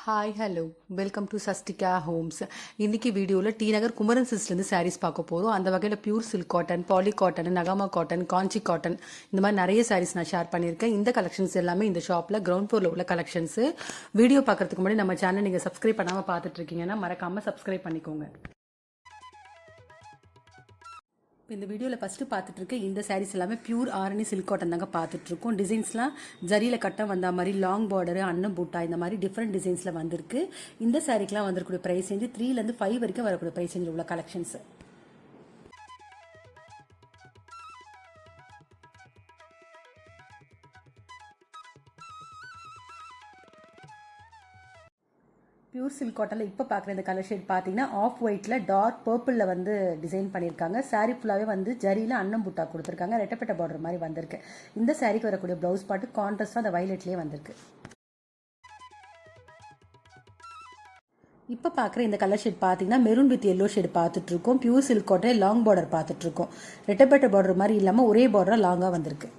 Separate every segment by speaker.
Speaker 1: Hi hello welcome to Sastika Homes. இன்றைக்கி வீடியோவில் டி நகர் குமரன் சில்க்ஸ்லேருந்து சாரீஸ் பார்க்க போகிறோம். அந்த வகையில் pure silk cotton, poly cotton, நகாமா காட்டன், காஞ்சி காட்டன் இந்த மாதிரி நிறைய சாரீஸ் நான் ஷேர் பண்ணியிருக்கேன். இந்த கலெக்ஷன்ஸ் எல்லாமே இந்த ஷாப்பில் கிரவுண்ட் ஃப்ளோரில் உள்ள கலெக்ஷன்ஸு. வீடியோ பார்க்குறதுக்கு முன்னாடி நம்ம சேனல் நீங்கள் சப்ஸ்கிரைப் பண்ணாமல் பார்த்துட்டு இருக்கீங்கன்னா மறக்காமல் சப்ஸ்கிரைப் பண்ணிக்கோங்க. இந்த வீடியோவில் ஃபஸ்ட்டு பார்த்துட்டு இருக்க இந்த சாரீஸ் எல்லாமே பியூர் ஆரணி சில்க் காட்டன் தாங்க பார்த்துட்ருக்கோம். டிசைன்ஸ்லாம் ஜரியில் கட்டம் வந்த மாதிரி லாங் பார்டரு, அன்னம் பூட்டா இந்த மாதிரி டிஃப்ரெண்ட் டிசைன்ஸில் வந்திருக்கு. இந்த சாரீக்கெலாம் வந்திருக்கூடிய ப்ரைஸ் ரேஞ்சு 3லேருந்து 5 வரைக்கும் வரக்கூடிய ப்ரைஸ் ரேஞ்சில் உள்ள கலெக்ஷன்ஸ். பியூர் சில்க் காட்டனில் இப்போ பார்க்குற இந்த கலர் ஷேட் பார்த்தீங்கன்னா ஆஃப் ஒயிட்டில் டார்க் பர்பிளில் வந்து டிசைன் பண்ணியிருக்காங்க. சாரீ ஃபுல்லாகவே வந்து ஜரியில் அன்னம் புட்டா கொடுத்துருக்காங்க. ரெட்டப்பட்ட பார்டர் மாதிரி வந்திருக்கு. இந்த சாரீக்கு வரக்கூடிய ப்ளவுஸ் பாட்டு கான்ட்ராஸ்டாக அந்த வயலட்லேயே வந்திருக்கு. இப்போ பார்க்குற இந்த கலர் ஷேட் பார்த்தீங்கன்னா மெரூன் வித் எல்லோ ஷேட் பார்த்துட்ருக்கோம். Pure silk cotton long border பார்த்துட்ருக்கோம். ரெட்டப்பட்ட பார்டர் மாதிரி இல்லாமல் ஒரே பார்டராக லாங்காக வந்திருக்கு.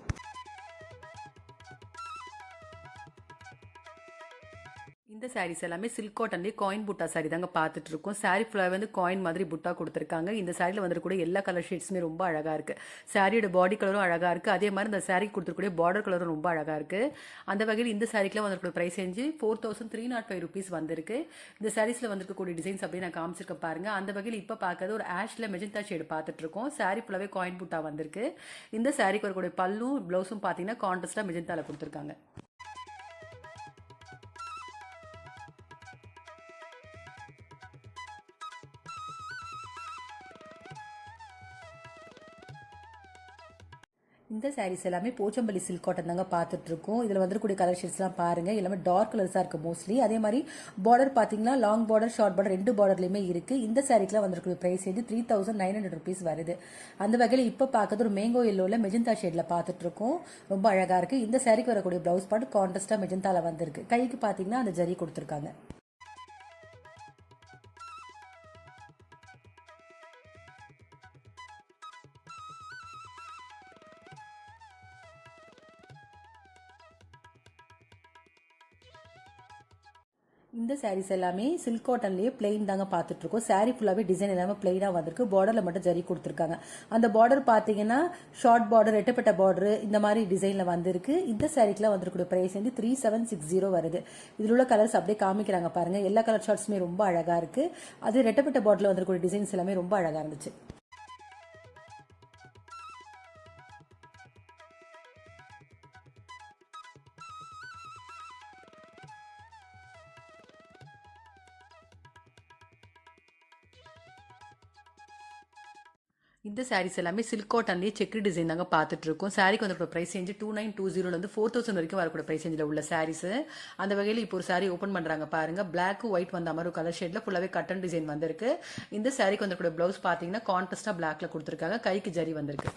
Speaker 1: இந்த சாரீஸ் எல்லாமே சில்க் காட்டன்லேயே காயின் புட்டா சாரி தாங்க பார்த்துட்டு இருக்கோம். சாரி ஃபுல்லாக வந்து காயின் மாதிரி புட்டா கொடுத்துருக்காங்க. இந்த சாரியில் வந்துருக்கூடிய எல்லா கலர் ஷேட்ஸுமே ரொம்ப அழகாக இருக்குது. சாரியோட பாடி கலரும் அழகாக இருக்குது. அதே மாதிரி இந்த சாரி கொடுத்துருக்கூடிய பார்டர் கலரும் ரொம்ப அழகாக இருக்குது. அந்த வகையில் இந்த சாரிக்கெலாம் வந்துருக்கூடிய ப்ரைஸ் ரேஞ்சு 4305 ருபீஸ் வந்திருக்கு. இந்த சாரீஸில் வந்திருக்கக்கூடிய டிசைன்ஸ் அப்படியே நான் காமிச்சிருக்க பாருங்கள். அந்த வகையில் இப்போ பார்க்கறது ஒரு ஆஷில் மெஜந்தா ஷேடு பார்த்துட்டு இருக்கோம். சாரி ஃபுல்லாகவே காயின் புட்டா வந்திருக்கு. இந்த சாரிக்கு வரக்கூடிய பல்லும் ப்ளவுஸும் பார்த்தீங்கன்னா கான்ட்ராஸ்டாக மெஜந்தாவில் கொடுத்துருக்காங்க. இந்த சாரீஸ் எல்லாமே போச்சம்பள்ளி சில்க் காட்டன் தாங்க பார்த்துட்டு இருக்கோம். இதில் வந்துருக்கூடிய கலர் ஷேட்ஸ்லாம் பாருங்கள். எல்லாமே டார்க் கலர்ஸாக இருக்குது மோஸ்ட்லி. அதே மாதிரி பார்டர் பார்த்தீங்கன்னா லாங் பார்டர், ஷார்ட் பார்டர் ரெண்டு பார்டர்லையுமே இருக்குது. இந்த சாரீக்கெலாம் வந்துருக்கூடிய ப்ரைஸ் வந்து 3900 ருபீஸ் வருது. அந்த வகையில் இப்போ பார்க்கறது ஒரு மேங்கோ எல்லோவில் மெஜந்தா ஷேடில் பார்த்துட்டு இருக்கோம். ரொம்ப அழகாக இருக்குது. இந்த சாரீக்கு வரக்கூடிய ப்ளவுஸ் பாட்டு கான்ட்ராஸ்டாக மெஜந்தாவில் வந்திருக்கு. கைக்கு பார்த்தீங்கன்னா அந்த ஜரி கொடுத்துருக்காங்க. இந்த சாரீஸ் எல்லாமே சில்க் காட்டன்லேயே பிளெயின் தாங்க பார்த்துட்டு இருக்கோம். சாரீ ஃபுல்லாகவே டிசைன் எல்லாமே பிளெயினாக வந்திருக்கு. பார்டரில் மட்டும் ஜரி கொடுத்துருக்காங்க. அந்த பார்டர் பார்த்தீங்கன்னா ஷார்ட் பார்டர், ரெட்டப்பட்ட பார்டர் இந்த மாதிரி டிசைனில் வந்திருக்கு. இந்த சாரீக்கெலாம் வந்திருக்கூடிய ப்ரைஸ் வந்து 3760 வருது. இதில் உள்ள கலர்ஸ் அப்படியே காமிக்கிறாங்க பாருங்கள். எல்லா கலர் ஷார்ட்ஸுமே ரொம்ப அழகாக இருக்குது. அது ரெட்டப்பட்ட பார்டரில் வந்திருக்கூடிய டிசைன்ஸ் எல்லாமே ரொம்ப அழகாக இருந்துச்சு. இந்த சாரீஸ் எல்லாமே சில்க் காட்டன்லேயே செக்ரி டிசைன் தாங்க பார்த்துட்டு இருக்கோம். சாரிக்கு வந்து ப்ரைஸ் ரேஞ்சு 2920 4000 வரைக்கும் வரக்கூடிய ப்ரைஸ் ரேஞ்சில் உள்ள சாரீஸ். அந்த வகையில் இப்போ ஒரு சாரி ஓப்பன் பண்ணுறாங்க பாருங்க. பிளாக் ஒயிட் வந்த மாதிரி ஒரு கலர் ஷேட்ல ஃபுல்லாகவே கட்டன் டிசைன் வந்திருக்கு. இந்த சாரிக்கு வந்துருக்கூடிய ப்ளவுஸ் பார்த்தீங்கன்னா கான்ட்ராஸ்டாக பிளாக்ல கொடுத்துருக்காங்க. கைக்கு ஜரி வந்திருக்கு.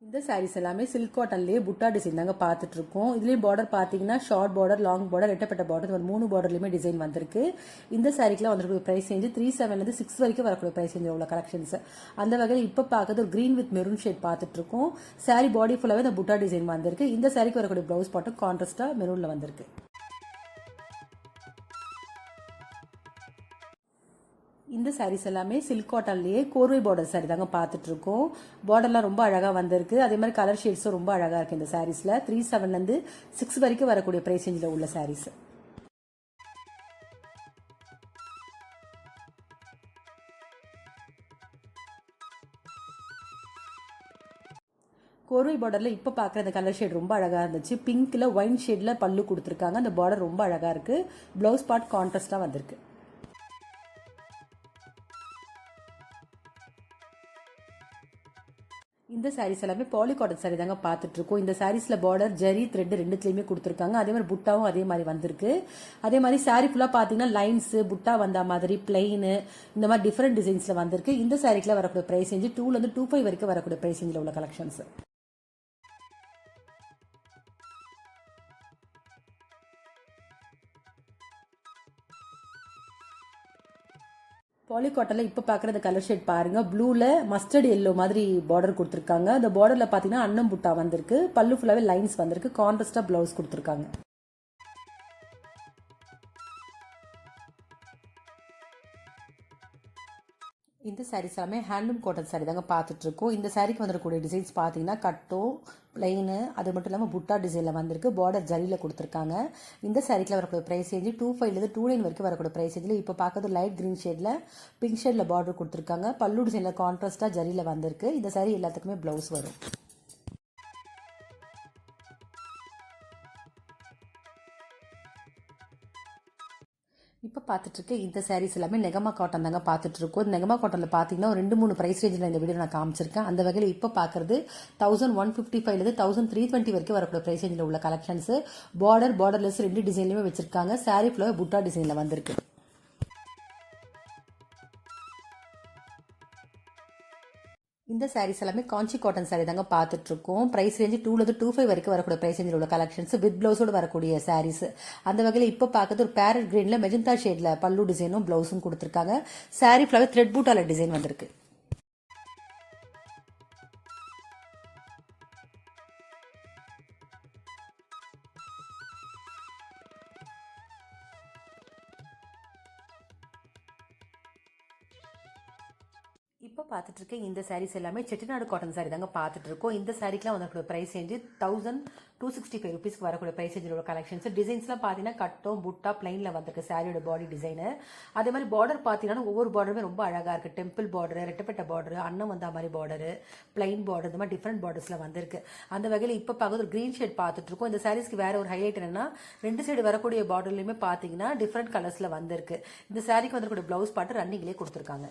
Speaker 1: இந்த சாரீஸ் எல்லாமே சில்க் காட்டன்லேயே புட்டா டிசைன் தாங்க பார்த்துட்டு இருக்கோம். இதுலேயும் பார்டர் பார்த்தீங்கன்னா ஷார்ட் பார்டர், லாங் பார்டர், ரெட்டப்பட்ட பார்டர், ஒரு 3 பார்டர்லையுமே டிசைன் வந்திருக்கு. இந்த சாரிக்கெலாம் வந்துருக்கூடிய ப்ரைஸ் ரேஞ்சு 37லேருந்து 6 வரைக்கும் வரக்கூடிய ப்ரைஸ் ரேஞ்சில் உள்ள கலெக்ஷன்ஸ். அந்த வகையில் இப்போ பார்க்கறது ஒரு க்ரீன் வித் மெரூன் ஷேட் பார்த்துட்டு இருக்கோம். சாரி பாடி ஃபுல்லாகவே இந்த புட்டா டிசைன் வந்திருக்கு. இந்த சாரிக்கு வரக்கூடிய ப்ளவுஸ் பாட்டும் கான்ட்ராஸ்டாக மெரூனில் வந்திருக்கு. இந்த சாரீஸ் எல்லாமே சில்க் காட்டன்லேயே கோர்வை பார்டர் சாரி தாங்க பார்த்துட்டு இருக்கோம். பார்டர்லாம் ரொம்ப அழகாக வந்திருக்கு. அதே மாதிரி கலர் ஷேட்ஸும் ரொம்ப அழகாக இருக்குது. இந்த சாரீஸில் 37லேருந்து 6 வரைக்கும் வரக்கூடிய ப்ரைஸ் ரேஞ்சில் உள்ள சாரீஸ். கோர்வை பார்டரில் இப்போ பார்க்குற இந்த கலர் ஷேட் ரொம்ப அழகாக இருந்துச்சு. பிங்க்கில் ஒயின் ஷேடில் பல்லு கொடுத்துருக்காங்க. அந்த பார்டர் ரொம்ப அழகாக இருக்குது. ப்ளவுஸ் பார்ட் கான்ட்ராஸ்டாக வந்திருக்கு. இந்த சாரீஸ் எல்லாமே பாலி காட்டன் சாரி தாங்க பார்த்துட்டு இருக்கோம். இந்த சாரீஸ்ல பார்டர், ஜரி, த்ரெட் ரெண்டுத்துலயுமே கொடுத்துருக்காங்க. அதே மாதிரி புட்டாவும் அதே மாதிரி வந்திருக்கு. அதே மாதிரி சாரி ஃபுல்லா பாத்தீங்கன்னா லைன்ஸ், புட்டா வந்த மாதிரி, பிளைன் இந்த மாதிரி டிஃபரெண்ட் டிசைன்ஸ்ல வந்திருக்கு. இந்த சாரிக்குல வரக்கூடிய பிரைஸ் ரேஞ்சு 2லேருந்து 25 வரைக்கும் வரக்கூடிய பிரைஸ் ரேஞ்சில் உள்ள கலெக்ஷன்ஸ். பாலிகாட்டனில் இப்போ பார்க்குற இந்த கலர் ஷேட் பாருங்கள், ப்ளூவில் மஸ்டர்ட் எல்லோ மாதிரி பார்டர் கொடுத்துருக்காங்க. அந்த பார்டரில் பார்த்தீங்கன்னா அன்னம் புட்டா வந்திருக்கு, பல்லு ஃபுல்லாகவே லைன்ஸ் வந்திருக்கு, கான்ட்ராஸ்டாக ப்ளவுஸ் கொடுத்துருக்காங்க. இந்த சாரீஸ் எல்லாமே ஹேண்ட்லூம் காட்டன் சாரீ தாங்க பார்த்துட்ருக்கோம். இந்த சாரீக்கு வந்துருக்கூடிய டிசைன்ஸ் பார்த்தீங்கன்னா கட்டும் பிளெயின், அது மட்டும் இல்லாமல் புட்டா டிசைனில் வந்திருக்கு, பார்டர் ஜரியில் கொடுத்துருக்காங்க. இந்த சாரீக்கில் வரக்கூடிய ப்ரைஸ் ரேஞ்சு 25 29 வரைக்கும் வரக்கூடிய ப்ரைஸ் ரேஞ்சில் இப்போ பார்க்கறது லைட் க்ரீன் ஷேடில் பிங்க் ஷேடில் பார்டர் கொடுத்துருக்காங்க. பல்லு டிசைனில் கான்ட்ராஸ்ட்டாக ஜரியில் வந்திருக்கு. இந்த சாரீ எல்லாத்துக்குமே ப்ளவுஸ் வரும். இப்போ பார்த்துட்ருக்க இந்த சாரீஸ் எல்லாமே நெகமா காட்டன் தாங்க பார்த்துட்ருக்கோம். இந்த நெகமா காட்டனில் பார்த்தீங்கன்னா ஒரு 2-3 ப்ரைஸ் ரேஞ்சில் இந்த வீடியோ நான் காமிச்சிருக்கேன். அந்த வகையில் இப்போ பார்க்குறது 1155 1320 வரைக்கும் வரக்கூடிய ப்ரைஸ் ரேஞ்சில் உள்ள கலெக்ஷன்ஸு. பார்டர்லெஸ் 2 டிசைன்லையுமே வச்சிருக்காங்க. சாரீ ஃபுல்லாக புட்டா டிசைனில் வந்திருக்கு. இந்த சாரீஸ் எல்லாமே காஞ்சி காட்டன் சாரீ தாங்க பார்த்துட்ருக்கோம். ப்ரைஸ் ரேஞ்சு 225 வரைக்கும் வரக்கூடிய ப்ரைஸ் ரேஞ்சில் உள்ள கலெக்ஷன்ஸ் வித் ப்ளவுஸோடு வரக்கூடிய சாரீஸ். அந்த வகையில் இப்போ பார்க்கறது ஒரு பேரட் கிரீனில் மெஜந்தா ஷேடில் பல்லு டிசைனும் ப்ளவுஸும் கொடுத்துருக்காங்க. சாரீ ஃபுல்லாகவே த்ரெட் பூட்டால டிசைன் வந்திருக்கு. இப்போ பார்த்துட்டு இருக்க இந்த சாரீஸ் எல்லாமே செட்டிநாடு காட்டன் சாரீ தாங்க பார்த்துட்டு இருக்கோம். இந்த சாரீக்கெலாம் வந்து ப்ரைஸ் ரேஞ்சு 1265 ருபீஸ்க்கு வரக்கூடிய ப்ரைஸ் ரேஞ்சில் உள்ள கலெக்ஷன்ஸ். டிசைன்ஸ்லாம் பார்த்தீங்கன்னா கட்டம் புட்டா பிளைனில் வந்திருக்கு சாரியோட பாடி டிசைனு. அதே மாதிரி பார்டர் பார்த்தீங்கன்னா ஒவ்வொரு பார்டருமே ரொம்ப அழகாக இருக்குது. டெம்பிள் பார்டரு, ரெட்டப்பட்ட பார்டரு, அன்னம் வந்த மாதிரி பார்டரு, பிளைன் பார்டர், இந்த மாதிரி டிஃப்ரெண்ட் பார்டர்ஸில் வந்திருக்கு. அந்த வகையில் இப்போ பார்க்குறது ஒரு க்ரீன் ஷேட் பார்த்துட்டு இருக்கோம். இந்த சாரீஸ்க்கு வேற ஒரு ஹைலைட் என்னன்னா 2 சைடு வரக்கூடிய பார்டர்லையுமே பார்த்தீங்கன்னா டிஃப்ரெண்ட் கலர்ஸில் வந்திருக்கு. இந்த சாரீக்கு வந்துக்கூடிய ப்ளவுஸ் பாட்டு ரன்னிங்லேயே கொடுத்துருக்காங்க.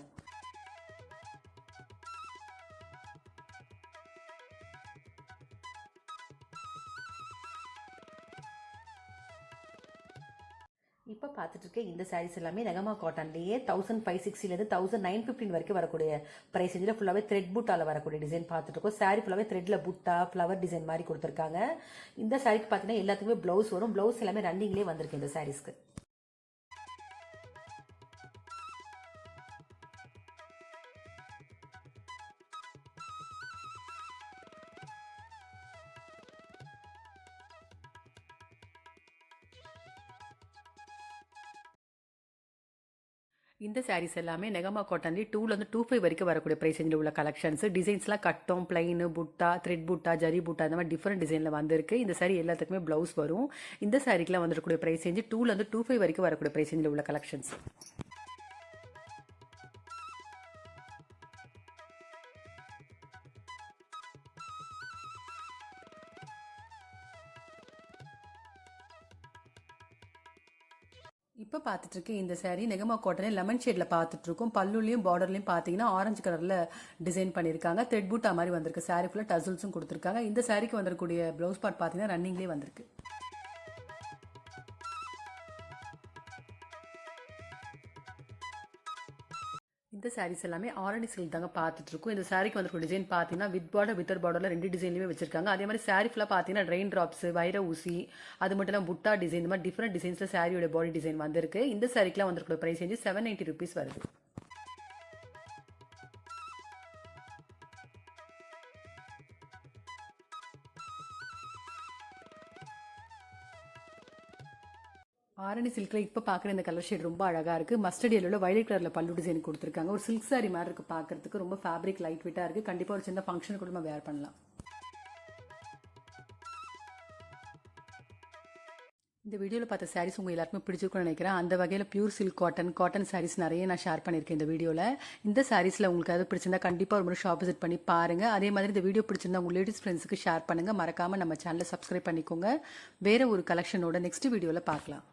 Speaker 1: இப்போ பார்த்துட்டு இருக்க இந்த சாரீஸ் எல்லாமே நெகமா காட்டன்லேயே 1560 1915 வரைக்கும் வரக்கூடிய ப்ரைஸ் ரேஞ்சில் ஃபுல்லாகவே த்ரெட் புட்டாவில் வரக்கூடிய டிசைன் பார்த்துட்டு இருக்கோம். சாரீ ஃபுல்லாகவே த்ரெட்டில் புட்டா ஃப்ளவர் டிசைன் மாதிரி கொடுத்துருக்காங்க. இந்த சாரீக்கு பார்த்தீங்கன்னா எல்லாத்துக்குமே ப்ளவுஸ் வரும். ப்ளவுஸ் எல்லாமே ரன்னிங்லேயே வந்திருக்கு இந்த சாரீஸ்க்கு. இந்த சாரீஸ் எல்லாமே நெகமா காட்டன்லேயே 225 வரைக்கும் வரக்கூடிய ப்ரைஸ் ரேஞ்சில் உள்ள கலெக்ஷன்ஸ். டிசைன்ஸ்லாம் கட்டம் பிளைனு புட்டா த்ரெட் புட்டா ஜரி புட்டா இந்த மாதிரி டிஃப்ரெண்ட் டிசைனில் வந்திருக்கு. இந்த சாரீ எல்லாத்துக்குமே ப்ளவுஸ் வரும். இந்த சாரீக்கெலாம் வந்துருக்கூடிய ப்ரைஸ் ரேஞ்சு 225 வரைக்கும் வரக்கூடிய ப்ரைஸ் ரேஞ்சில் உள்ள கலெக்ஷன்ஸ். இப்போ பார்த்துட்டு இருக்கு இந்த சாரீ நெகமா காட்டனே லெமன் ஷேட்ல பார்த்துட்டு இருக்கோம். பல்லுலையும் பார்டர்லையும் பார்த்தீங்கன்னா ஆரஞ்சு கலர்ல டிசைன் பண்ணியிருக்காங்க. த்ரெட் பூட்டா மாதிரி வந்திருக்கு. சாரீ ஃபுல்லாக டசல்ஸும் கொடுத்துருக்காங்க. இந்த சாரீக்கு வந்திருக்கக்கூடிய ப்ளவுஸ் பார்ட் பார்த்தீங்கன்னா ரன்னிங்லேயே வந்திருக்கு. இந்த சாரீஸ் எல்லாமே ஆரணி சில்க் தாங்க பார்த்துட்டு இருக்கோம். இந்த சாரீக்கு வந்து டிசைன் பார்த்தீங்கன்னா வித் பார்டர் வித்தர் பார்டர்ல 2 டிசைன்லையுமே வச்சிருக்காங்க. அதே மாதிரி சாரீ ஃபுல்லாக பார்த்தீங்கன்னா ரெயின் ட்ராப்ஸ், வைர ஊசி, அது மட்டும் இல்லாமல் புட்டா டிசைன், இந்த மாதிரி டிஃப்ரெண்ட் டிசைன்ஸ்ல சாரியோட பாடி டிசைன் வந்திருக்கு. இந்த சாரீக்கெலாம் வந்துருக்க ப்ரைஸ் ரேஞ்சு 790 ருபீஸ் வருது. ஆரணி சில்கில் இப்போ பார்க்குற இந்த கலர் ஷேட் ரொம்ப அழகாக இருக்குது. மஸ்டர்ட் எல்லோவில் வயலட் கலரில் பல்லு டிசைன் கொடுத்துருக்காங்க. ஒரு சில்க் சாரி மாதிரி இருக்குது பார்க்குறதுக்கு. ரொம்ப ஃபேப்ரிக் லைட் வெயிட்டாக இருக்குது. கண்டிப்பாக ஒரு சின்ன ஃபங்க்ஷன் கூட நம்ம வேர் பண்ணலாம். இந்த வீடியோவில் பார்த்த சாரீஸ் உங்கள் எல்லாருக்குமே பிடிச்சிருக்கும்னு நினைக்கிறேன். அந்த வகையில் பியூர் சில்க் காட்டன் சாரீஸ் நிறைய நான் ஷேர் பண்ணியிருக்கேன் இந்த வீடியோவில். இந்த சாரீஸில் உங்களுக்கு அது பிடிச்சிருந்தா கண்டிப்பாக ஒரு முறை ஷாப் விசிட் பண்ணி பாருங்கள். அதே மாதிரி இந்த வீடியோ பிடிச்சிருந்தா உங்கள் லேடிஸ் ஃப்ரெண்ட்ஸுக்கு ஷேர் பண்ணுங்கள். மறக்காமல் நம்ம சேனலை சப்ஸ்கிரைப் பண்ணிக்கோங்க. வேறு ஒரு கலெக்ஷனோட நெக்ஸ்ட் வீடியோவில் பார்க்கலாம்.